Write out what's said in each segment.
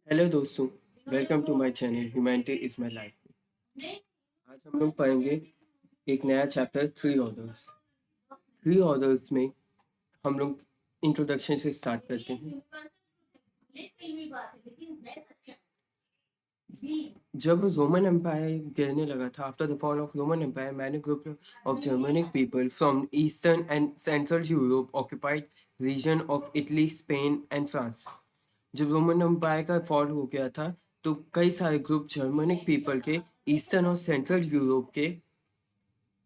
Hello दोस्तों, welcome to my channel humanity is my life. आज हम लोग पढ़ेंगे एक नया chapter three orders. Three orders में हम लोग इंट्रोडक्शन से स्टार्ट करते हैं। जब रोमन एम्पायर गिरने लगा था, after the fall of Roman empire, many group of Germanic people from eastern and central Europe occupied region of Italy, Spain and France. जब रोमन एम्पायर का फॉल हो गया था तो कई सारे ग्रुप जर्मनिक पीपल के ईस्टर्न और सेंट्रल यूरोप के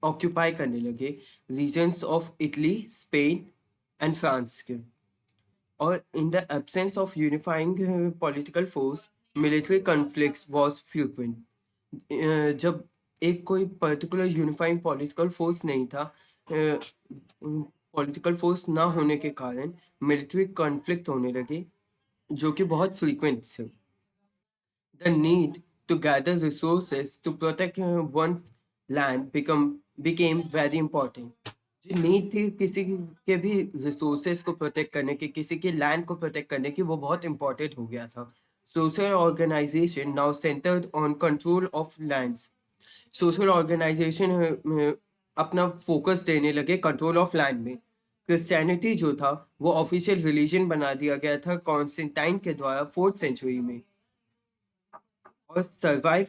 ऑक्यूपाई करने लगे, regions of Italy, Spain and France के। और in the absence of unifying political force, military conflicts was frequent. जब एक कोई पर्टिकुलर यूनिफाइंग पॉलिटिकल फोर्स नहीं था, पॉलिटिकल फोर्स ना होने के कारण मिलिट्री कॉन्फ्लिक्ट होने लगे, जो कि बहुत फ्रीक्वेंट थे। The need to gather resources to protect one's land became very important. जो नीड थी किसी के भी रिसोर्सेज को प्रोटेक्ट करने की, किसी के लैंड को प्रोटेक्ट करने की, वो बहुत इंपॉर्टेंट हो गया था। Social organization now centered on control of lands. Social organization अपना फोकस देने लगे कंट्रोल ऑफ लैंड में। क्रिश्चियनिटी जो था वो ऑफिशियल रिलीजन बना दिया गया था कॉन्स्टेंटाइन के द्वारा 4th सेंचुरी में। or survive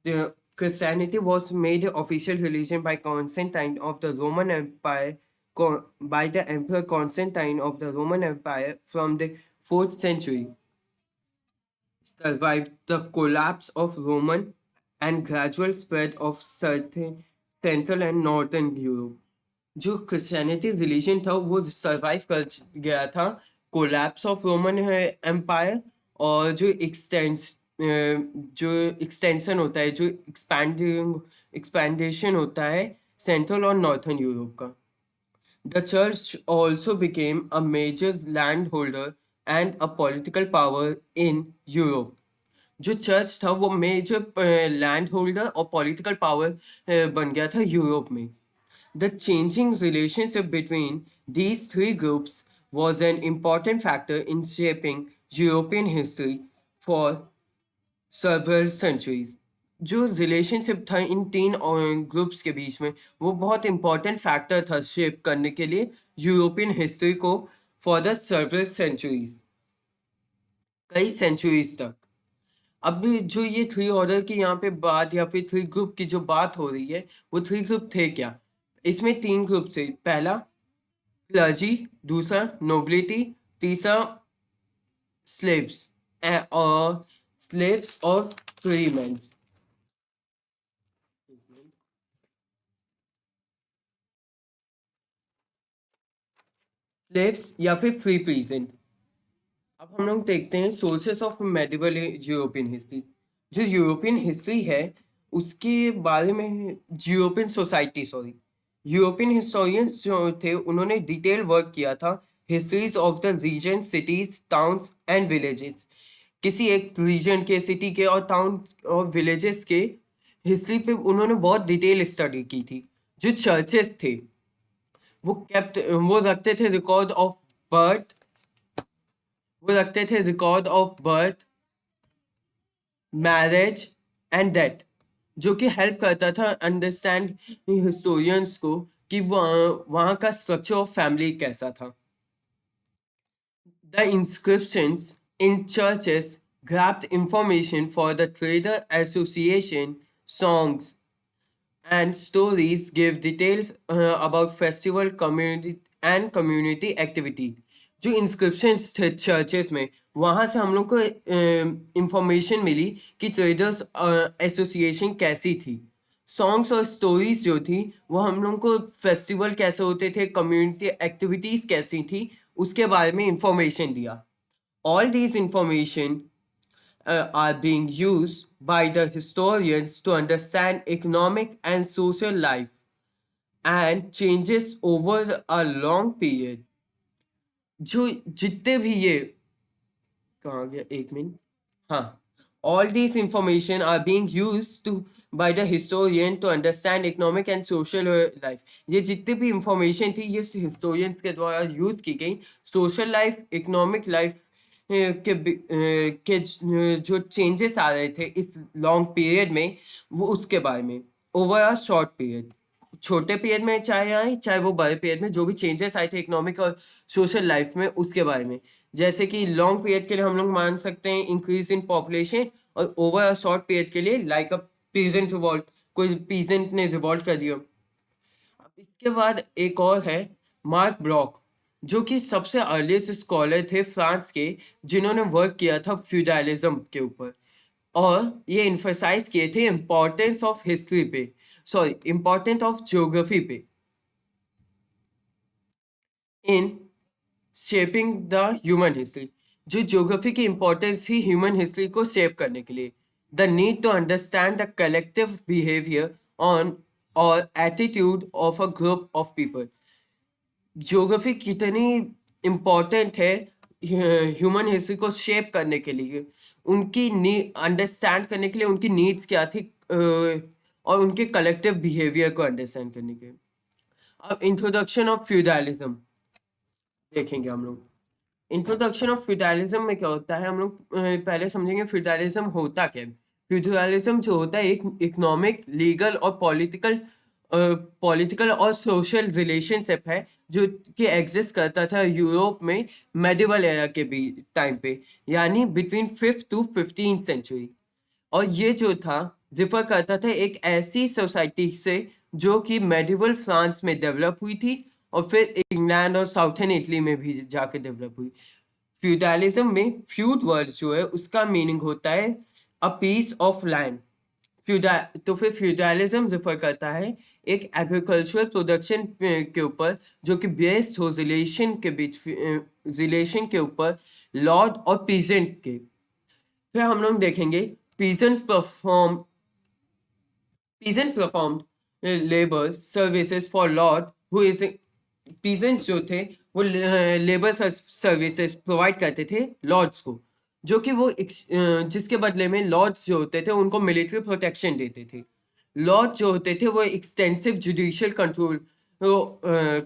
the Christianity was made official religion by Constantine of the Roman Empire by the Emperor Constantine of the Roman Empire from the 4th century. Survived the collapse of Roman and gradual spread of certain Central and Northern Europe. जो Christianity religion था वो survive कर गया था collapse of Roman empire, और जो extension होता है, जो एक्सपैंडेशन होता है सेंट्रल और नॉर्थर्न यूरोप का। The church also became a major land holder and a political power in Europe. जो चर्च था वो मेजर लैंड होल्डर और पॉलिटिकल पावर बन गया था यूरोप में। The changing relationship between these three groups was an important factor in shaping European history for several centuries. जो relationship था इन तीन ग्रुप्स के बीच में वो बहुत इंपॉर्टेंट फैक्टर था शेप करने के लिए यूरोपियन हिस्ट्री को फॉर द सेवरल सेंचुरीज, कई सेंचुरीज तक। अब जो ये थ्री ऑर्डर की यहाँ पे बात या फिर थ्री ग्रुप की जो बात हो रही है, वो थ्री ग्रुप थे क्या? इसमें तीन ग्रुप थे। पहला क्लर्जी, दूसरा नोबिलिटी, तीसरा स्लेव्स और फ्रीमैन। स्लेव्स या फिर फ्री पीजेंट। अब हम लोग देखते हैं sources of medieval European history. जो यूरोपियन हिस्ट्री है उसके बारे में यूरोपियन हिस्टोरियंस जो थे उन्होंने डिटेल वर्क किया था histories of the region, cities, towns and villages. किसी एक रीजन के, सिटी के और टाउन और विलेजेस के हिस्ट्री पे उन्होंने बहुत डिटेल स्टडी की थी। जो चर्चेस थे वो रखते थे record of birth, marriage and death, जो कि हेल्प करता था अंडरस्टैंड हिस्टोरियंस को कि वहाँ का स्ट्रक्चर ऑफ फैमिली कैसा था। The inscriptions in churches grabbed information for the trader association, songs, and stories give details about festival community and community activity. जो इंस्क्रिप्शंस थे चर्चेस में, वहाँ से हम लोग को इंफॉर्मेशन मिली कि ट्रेडर्स एसोसिएशन कैसी थी। सॉन्ग्स और स्टोरीज जो थी वो हम लोग को फेस्टिवल कैसे होते थे, कम्युनिटी एक्टिविटीज कैसी थी, उसके बारे में इंफॉर्मेशन दिया। All these information are being used by the historians to understand economic and social life and changes over a long period. जो जितने भी ये कहाँ गया, एक मिनट, हाँ, all these information are being used to by the historian to understand economic and social life. ये जितने भी इंफॉर्मेशन थी ये हिस्टोरियंस के द्वारा यूज की गई सोशल लाइफ, इकोनॉमिक लाइफ जो चेंजेस आ रहे थे इस लॉन्ग पीरियड में, वो उसके बारे में, ओवर अ शॉर्ट पीरियड, छोटे पीरियड में चाहे आए चाहे वो बड़े पीरियड में, जो भी चेंजेस आए थे इकोनॉमिक और सोशल लाइफ में, उसके बारे में। जैसे कि लॉन्ग पीरियड के लिए हम लोग मान सकते हैं इंक्रीज इन पॉपुलेशन, और ओवर अ शॉर्ट पीरियड के लिए लाइक अ पीजेंट रिवॉल्ट, कोई पीजेंट ने रिवॉल्ट कर दिया। अब इसके बाद एक और है मार्क ब्लॉक, जो कि सबसे अर्लीस्ट स्कॉलर थे फ्रांस के, जिन्होंने वर्क किया था फ्यूडलिज्म के ऊपर, और ये इम्फेसाइज किए थे इम्पोर्टेंस ऑफ हिस्ट्री पे, सॉरी इम्पोर्टेंस ऑफ ज्योग्राफी पे, in shaping the human history. जो ज्योग्राफी की इम्पोर्टेंस थी ह्यूमन हिस्ट्री को शेप करने के लिए, the need to understand the collective behaviour on और attitude of a group of people. Geography कितनी इम्पोर्टेंट है ह्यूमन हिस्ट्री को शेप करने के लिए, उनकी नी अंडरस्टैंड करने के लिए, उनकी नीड्स क्या थी, और उनके कलेक्टिव बिहेवियर को अंडरस्टैंड करने के लिए। अब इंट्रोडक्शन ऑफ फ्यूडलिज्म देखेंगे हम लोग। इंट्रोडक्शन ऑफ फ्यूडलिज्म में क्या होता है, हम लोग पहले समझेंगे फ्यूडलिज्म होता क्या है। फ्यूडलिज्म जो होता है एक इकोनॉमिक, लीगल और पॉलिटिकल और सोशल रिलेशनशिप है, जो कि एग्जिस्ट करता था यूरोप में मेडिवल एरा के भी टाइम पे, यानी between 5th to 15th century. और ये जो था रिफर करता था एक ऐसी सोसाइटी से जो कि मेडिवल फ्रांस में डेवलप हुई थी, और फिर इंग्लैंड और साउथर्न इटली में भी जाके डेवलप हुई। फ्यूडलिज्म में फ्यूड वर्ड जो है उसका मीनिंग होता है अ पीस ऑफ लैंड। फ्यूडा तो फिर फ्यूडलिज्म रेफर करता है एक एग्रीकल्चरल प्रोडक्शन के ऊपर, जो कि बेस्ड हो रिलेशन के बीच, रिलेशन के ऊपर लॉर्ड और पीजेंट के। फिर हम लोग देखेंगे peasant perform peasant performed labor services for lord who is peasants जो थे वो लेबर सर्विसेज प्रोवाइड करते थे लॉर्ड्स को, जो कि वो जिसके बदले में लॉर्ड्स जो होते थे उनको मिलिट्री प्रोटेक्शन देते थे। लॉर्ड जो होते थे वो एक्सटेंसिव जुडिशियल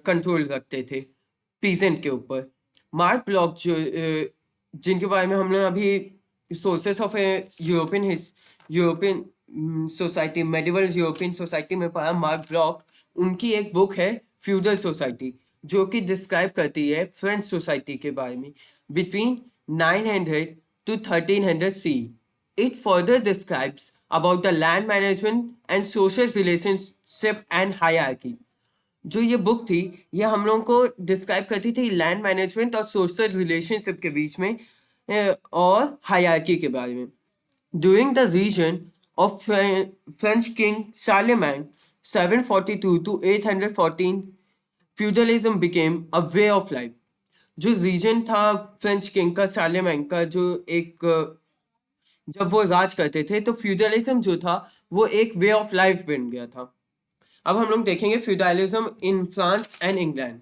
कंट्रोल रखते थे पीजेंट के ऊपर। मार्क ब्लॉक जो जिनके बारे में हमने अभी sources of European European society, medieval European society में पढ़ा, मार्क ब्लॉक, उनकी एक बुक है फ्यूडल सोसाइटी, जो कि डिस्क्राइब करती है फ्रेंच सोसाइटी के बारे में between 900 to 1300 C. It further describes about the land management and social relationship and hierarchy. जो ये बुक थी ये हम लोगों को डिस्क्राइब करती थी लैंड मैनेजमेंट और सोशल रिलेशनशिप के बीच में, और हायरार्की के बारे में। During the region of French King Charlemagne, 742 to 814, feudalism became a way of life। जो रीजन था फ्रेंच किंग का, शार्लेमैन का, जो एक जब वो राज करते थे तो फ्यूडलिज्म जो था वो एक वे ऑफ लाइफ बन गया था। अब हम लोग देखेंगे feudalism in France and England.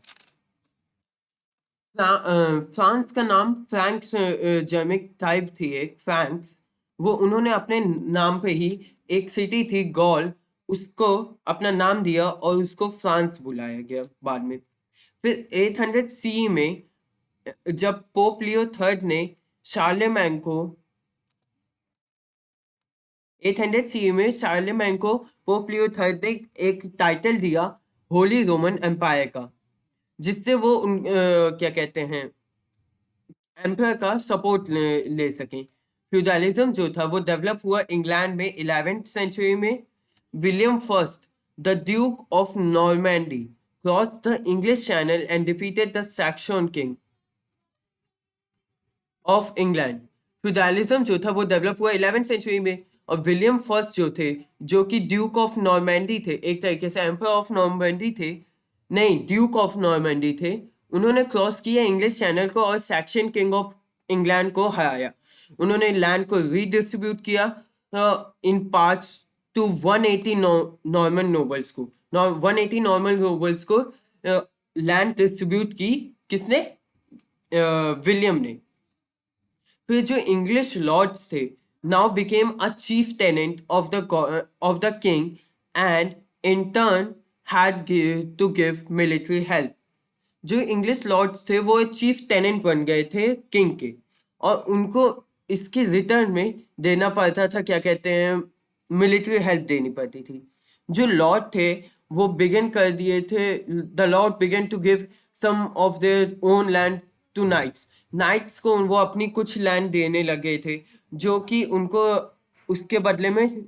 France का नाम फ्रैंक्स, जर्मिक टाइप थी एक फ्रैंक्स, वो उन्होंने अपने नाम पे ही, एक सिटी थी गॉल, उसको अपना नाम दिया और उसको फ्रांस बुलाया गया बाद में। फिर 800 सी में जब पोप लियो थर्ड ने शार्लेमैन को 800 सी में शार्लेमैन को पोप लियो थर्ड ने एक टाइटल दिया होली रोमन एम्पायर का, जिससे वो क्या कहते हैं एम्पायर का सपोर्ट ले सकें। फ्यूडलिज्म जो था वो डेवलप हुआ इंग्लैंड में 11th सेंचुरी में। William first, the Duke of Normandy, cross the English channel and defeated the Saxon king of England. Feudalism जो था वो डेवलप हुआ 11th सेंचुरी में, और विलियम फर्स्ट जो थे, जो कि ड्यूक ऑफ नॉर्मैंडी थे, एक तरीके से एम्पायर ऑफ नॉर्मैंडी थे, नहीं ड्यूक ऑफ नॉर्मैंडी थे, उन्होंने क्रॉस किया इंग्लिश चैनल को और सैक्सन किंग ऑफ इंग्लैंड को हराया। उन्होंने लैंड को रीडिस्ट्रीब्यूट किया in parts to 180 Norman nobles को, 180 नॉर्मन नोबल्स को लैंड डिस्ट्रीब्यूट की। किसने? विलियम ने। फिर जो इंग्लिश लॉर्ड्स थे now became a chief tenant of the king, and in turn had to give military help. जो इंग्लिश लॉर्ड्स थे वो चीफ टेनेंट बन गए थे किंग के, और उनको इसके रिटर्न में देना पड़ता था, क्या कहते हैं, मिलिट्री हेल्प देनी पड़ती थी। जो लॉर्ड थे वो बिगिन कर दिए थे, the lord begin to give some of their own land to knights. Knights को वो अपनी कुछ लैंड देने लगे थे, जो कि उनको उसके बदले में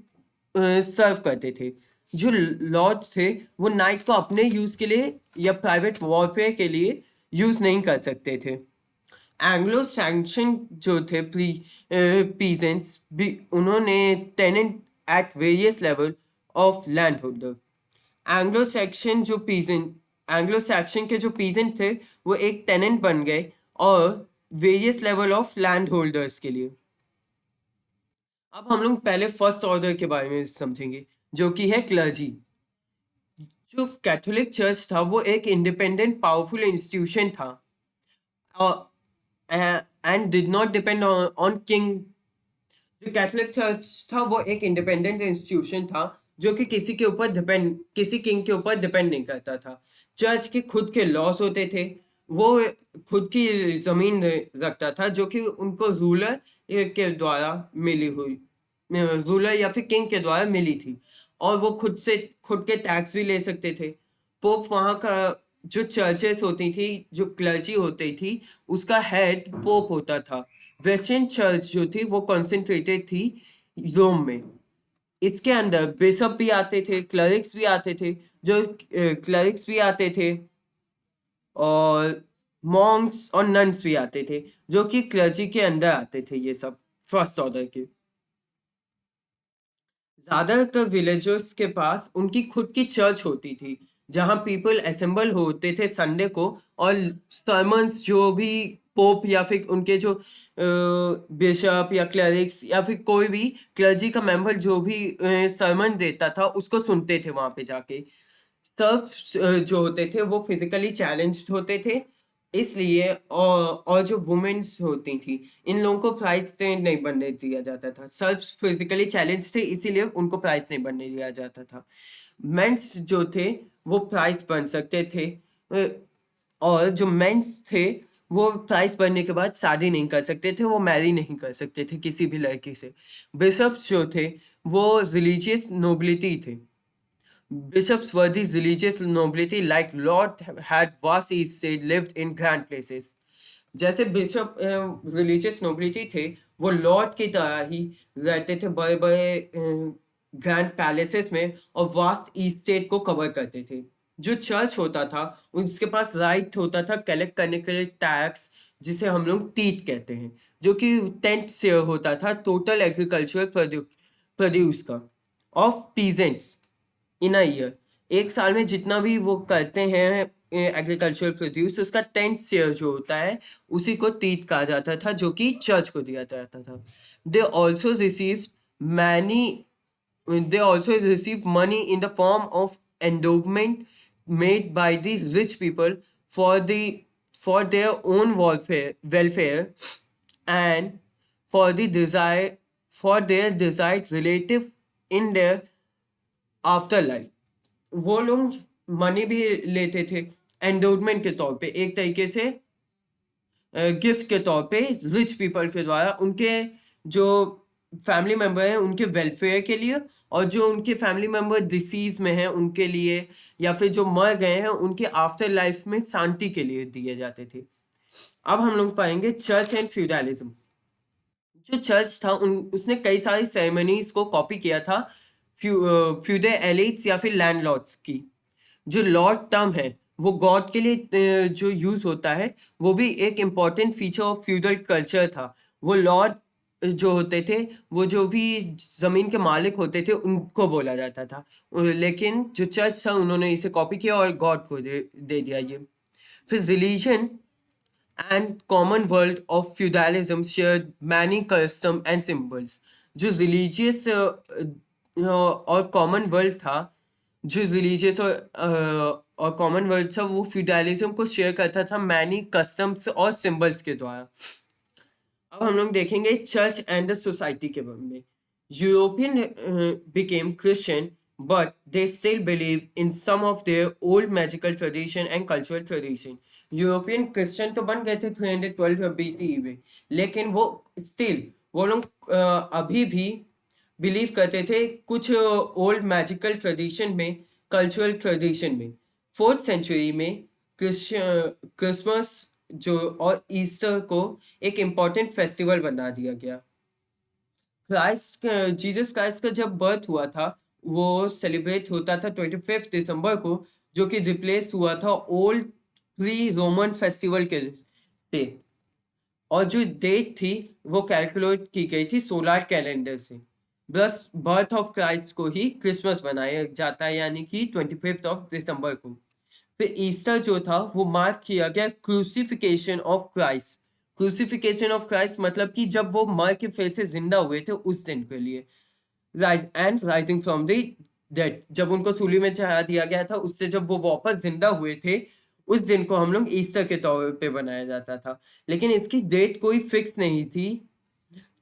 सर्व करते थे। जो लॉर्ड्स थे वो नाइट को अपने यूज के लिए या प्राइवेट वॉरफेयर के लिए यूज नहीं कर सकते थे। एंग्लो सैक्सन जो थे पीजेंट्स भी, उन्होंने tenant at various level of land holder. Anglo Saxon जो पीजेंट एंग्लो सैक्सन के जो पीजेंट थे वो एक टेनेंट बन गए और various level of land holders के लिए। अब हम लोग पहले फर्स्ट ऑर्डर के बारे में समझेंगे, जो कि है क्लर्जी। जो कैथोलिक चर्च था वो एक इंडिपेंडेंट पावरफुल इंस्टीट्यूशन था and did not depend on king. जो कैथोलिक चर्च था वो एक इंडिपेंडेंट इंस्टीट्यूशन था, जो कि किसी किंग के ऊपर डिपेंड नहीं करता था। चर्च के खुद के लॉस होते थे, वो खुद की जमीन रखता था, जो कि उनको रूलर के द्वारा मिली हुई रूलर या फिर किंग के द्वारा मिली थी। और वो खुद के टैक्स भी ले सकते थे। पोप वहाँ का, जो चर्चेस होती थी, जो क्लर्जी होती थी, उसका हेड पोप होता था। वेस्टर्न चर्च जो थी वो कॉन्सेंट्रेटेड थी रोम में। इसके अंदर बिशप भी आते थे, क्लरिक्स भी आते थे, जो क्लरिक्स भी आते थे, और मॉन्क्स और नन्स भी आते थे, जो कि क्लर्जी के अंदर आते थे, ये सब फर्स्ट ऑर्डर के। ज्यादातर विलेजर्स के पास उनकी खुद की चर्च होती थी, जहां पीपल असेंबल होते थे संडे को, और सर्मन्स जो भी पोप या फिर उनके जो बिशप या क्लरिक्स या फिर कोई भी क्लर्जी का मेंबर जो भी सरमन देता था उसको सुनते थे वहां पे जाके। सब जो होते थे वो फिजिकली चैलेंज्ड होते थे, इसलिए और जो वुमेन्स होती थी, इन लोगों को प्राइज नहीं बनने दिया जाता था। सब फिजिकली चैलेंज थे, इसीलिए उनको प्राइज नहीं बनने दिया जाता था। मेंस जो थे वो प्राइज बन सकते थे, अ, और जो मेंस थे वो प्राइज बनने के बाद शादी नहीं कर सकते थे, वो मैरी नहीं कर सकते थे किसी भी लड़की से। बिशप्स जो थे वो रिलीजियस नोबिलिटी थे। Bishops were the religious nobility, like Lord had vast estates, lived in grand places. जैसे बिशप रिलीजियस नोबिलिटी थे, वो लॉर्ड की तरह ही रहते थे बड़े बड़े ग्रैंड पैलेसेस में, और वास्ट ईस्टेट को कवर करते थे। जो चर्च होता था उसके पास राइट होता था कलेक्ट करने के लिए टैक्स, जिसे हम लोग टीथ कहते हैं, जो कि 10 शेयर होता था टोटल एग्रीकल्चरल प्रोड्यूस का, of peasants in a year. एक साल में जितना भी वो करते हैं एग्रीकल्चरल प्रोड्यूस, उसका 10 शेयर जो होता है उसी को तीत कहा जाता था, जो कि चर्च को दिया जाता था। They also receive many they also receive money in the form of endowment made by these rich people for the for their own welfare and for the desire for their desired relative in their after life. वो लोग money भी लेते थे endowment के तौर पे, एक तरीके से गिफ्ट के तौर पे, रिच पीपल के द्वारा उनके जो फैमिली मेंबर हैं उनके वेलफेयर के लिए, और जो उनके फैमिली मेंबर डिसीज में हैं उनके लिए, या फिर जो मर गए हैं उनके आफ्टर लाइफ में शांति के लिए दिए जाते थे। अब हम लोग पाएंगे चर्च एंड फ्यूडलिज्म। जो चर्च था उसने कई सारी सेरेमनीज को कॉपी किया था फ्यूडल एलिट्स या फिर लैंडलॉर्ड्स की। जो लॉर्ड टर्म है वो गॉड के लिए जो यूज होता है, वो भी एक important feature of feudal culture था। वो लॉर्ड जो होते थे, वो जो भी जमीन के मालिक होते थे उनको बोला जाता था, लेकिन जो चर्च था उन्होंने इसे कॉपी किया और गॉड को दे दिया ये। फिर religion and common world of feudalism shared many customs and symbols. जो रिलीजियस और कॉमन वर्ल्ड था, जो रिलीजियस और कॉमन वर्ल्ड था, वो फ्यूडलिज्म को शेयर करता था मैनी कस्टम्स और सिंबल्स के द्वारा। अब हम लोग देखेंगे चर्च एंड द सोसाइटी के बारे में। European became Christian, but they still believe in some of their old magical tradition and cultural tradition. European Christian तो बन गए थे 312 BCE में, लेकिन वो स्टिल वो लोग अभी भी बिलीव करते थे कुछ ओल्ड मैजिकल ट्रेडिशन में, कल्चरल ट्रेडिशन में। 4th सेंचुरी में क्रिसमस जो और ईस्टर को एक इम्पॉर्टेंट फेस्टिवल बना दिया गया। क्राइस्ट जीसस क्राइस्ट का जब बर्थ हुआ था वो सेलिब्रेट होता था 25 दिसंबर को, जो कि रिप्लेस हुआ था ओल्ड प्री रोमन फेस्टिवल के से। और जो डेट थी वो कैलकुलेट की गई थी सोलर कैलेंडर से। बस बर्थ ऑफ क्राइस्ट को ही क्रिसमस मनाया जाता है, यानी कि 25 दिसंबर को। फिर ईस्टर जो था वो मार्क किया गया crucifixion of Christ. Crucifixion of Christ मतलब कि जब वो मर के फिर से जिंदा हुए थे उस दिन के लिए। राइजिंग फ्रॉम द डेड, जब उनको सूली में चढ़ा दिया गया था, उससे जब वो वापस जिंदा हुए थे, उस दिन को हम लोग ईस्टर के तौर पे बनाया जाता था। लेकिन इसकी डेट कोई फिक्स नहीं थी,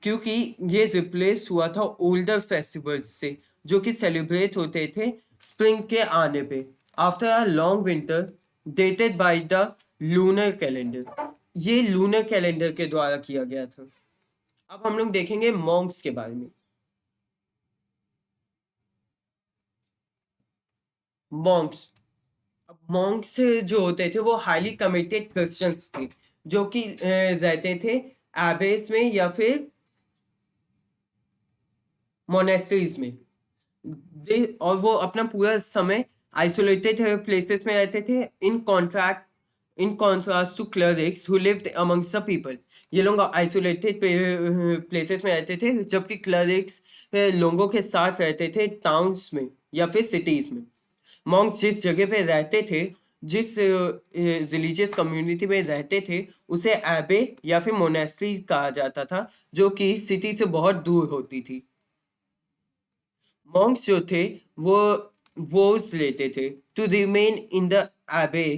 क्योंकि ये रिप्लेस हुआ था ओल्डर फेस्टिवल्स से जो कि सेलिब्रेट होते थे स्प्रिंग के आने पे, after a long winter, dated by the lunar calendar. ये लूनर कैलेंडर के द्वारा किया गया था। अब हम लोग देखेंगे मॉन्क्स के बारे में। मॉन्क्स, अब मॉन्क्स जो होते थे वो हाईली कमिटेड क्रिश्चियंस थे, जो कि रहते थे एबेस में या फिर मोनेस्ट्रीज में। और वो अपना पूरा समय आइसोलेटेड प्लेसेस में रहते थे, in contrast to clerics who lived amongst the people. ये लोग आइसोलेटेड प्लेसेस में रहते थे, जबकि क्लरिक्स लोगों के साथ रहते थे टाउन्स में या फिर सिटीज में। मॉन्क्स जिस जगह पे रहते थे, जिस रिलीजियस कम्युनिटी में रहते थे, उसे एबे या फिर मोनेस्ट्री कहा जाता था, जो कि सिटी से बहुत दूर होती थी। मॉन्क्स जो थे वो वोज लेते थे टू रिमेन इन द एबे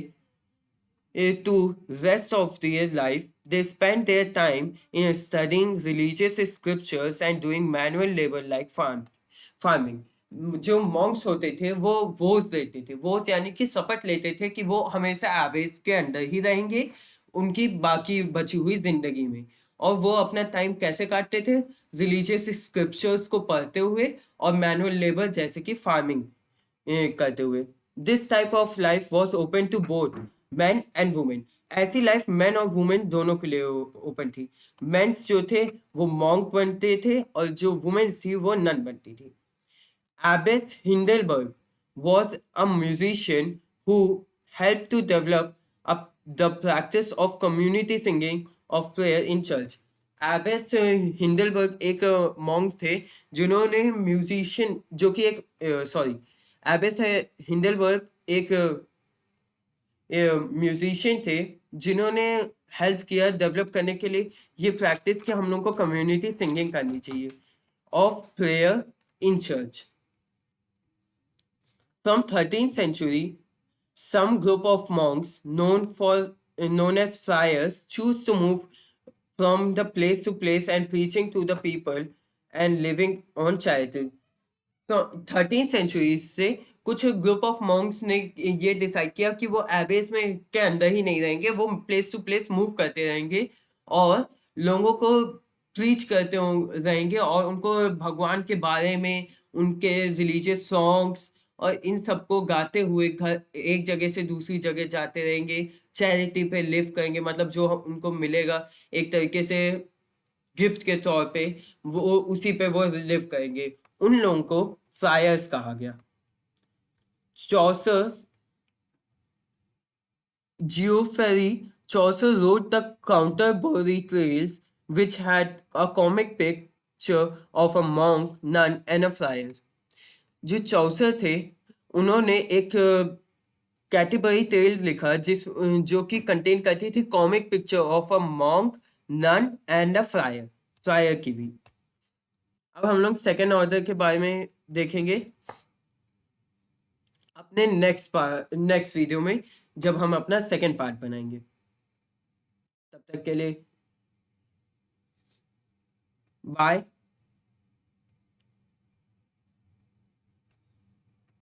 to rest of their life. They spent their time in studying religious scriptures and doing manual labor like farming. जो मॉन्क्स होते थे वो वोज देते थे, वोज यानी कि शपथ लेते थे कि वो हमेशा एबेस के अंदर ही रहेंगे उनकी बाकी बची हुई जिंदगी में। और वो अपना टाइम कैसे काटते थे? रिलीजियस स्क्रिप्चर्स को पढ़ते हुए और मैनुअल लेबर जैसे कि फार्मिंग करते हुए। This type of life was open to both men and women. ऐसी लाइफ मैन और वुमेन दोनों के लिए ओपन थी। मेंस जो थे वो मॉन्क बनते थे और जो वुमेन्स थी वो नन बनती थी। Abbot Hindelberg was a musician who helped to develop the practice of community singing of prayer in church. एबेस्ट हिंडलबर्ग एक मॉन्क थे जिन्होंने म्यूजिशियन जो कि एक सॉरी एबेस्ट हिंडलबर्ग एक म्यूजिशियन थे जिन्होंने हेल्प किया डेवलप करने के लिए ये प्रैक्टिस कि हम लोग को कम्युनिटी सिंगिंग करनी चाहिए of prayer in church. From 13th century, some group of monks known as friars choose to move from the place to place and preaching to the people and living on charity. तो 13th century से कुछ group of Monks ने ये decide किया कि वो Abyss में के अंदर ही नहीं रहेंगे, वो प्लेस टू प्लेस मूव करते रहेंगे और लोगों को प्रीच करते रहेंगे और उनको भगवान के बारे में, उनके रिलीजियस सॉन्ग्स और इन सबको गाते हुए घर एक जगह से दूसरी जगह जाते रहेंगे। चैरिटी पे लिव करेंगे, मतलब जो उनको मिलेगा एक तरीके से गिफ्ट के तौर पे, वो उसी पे वो लिव करेंगे। उन लोगों को फ्रायर्स कहा गया। चौसर Chaucer wrote the Canterbury Tales, which had a comic picture of a monk, nun and a friar. जो चौसर थे उन्होंने एक कैटेबरी टेल्स लिखा जो कि कंटेन करती थी comic picture of a monk, nun and a friar, friar की भी। अब हम लोग सेकेंड ऑर्डर के बारे में देखेंगे अपने नेक्स्ट वीडियो में, जब हम अपना सेकेंड पार्ट बनाएंगे। तब तक के लिए बाय।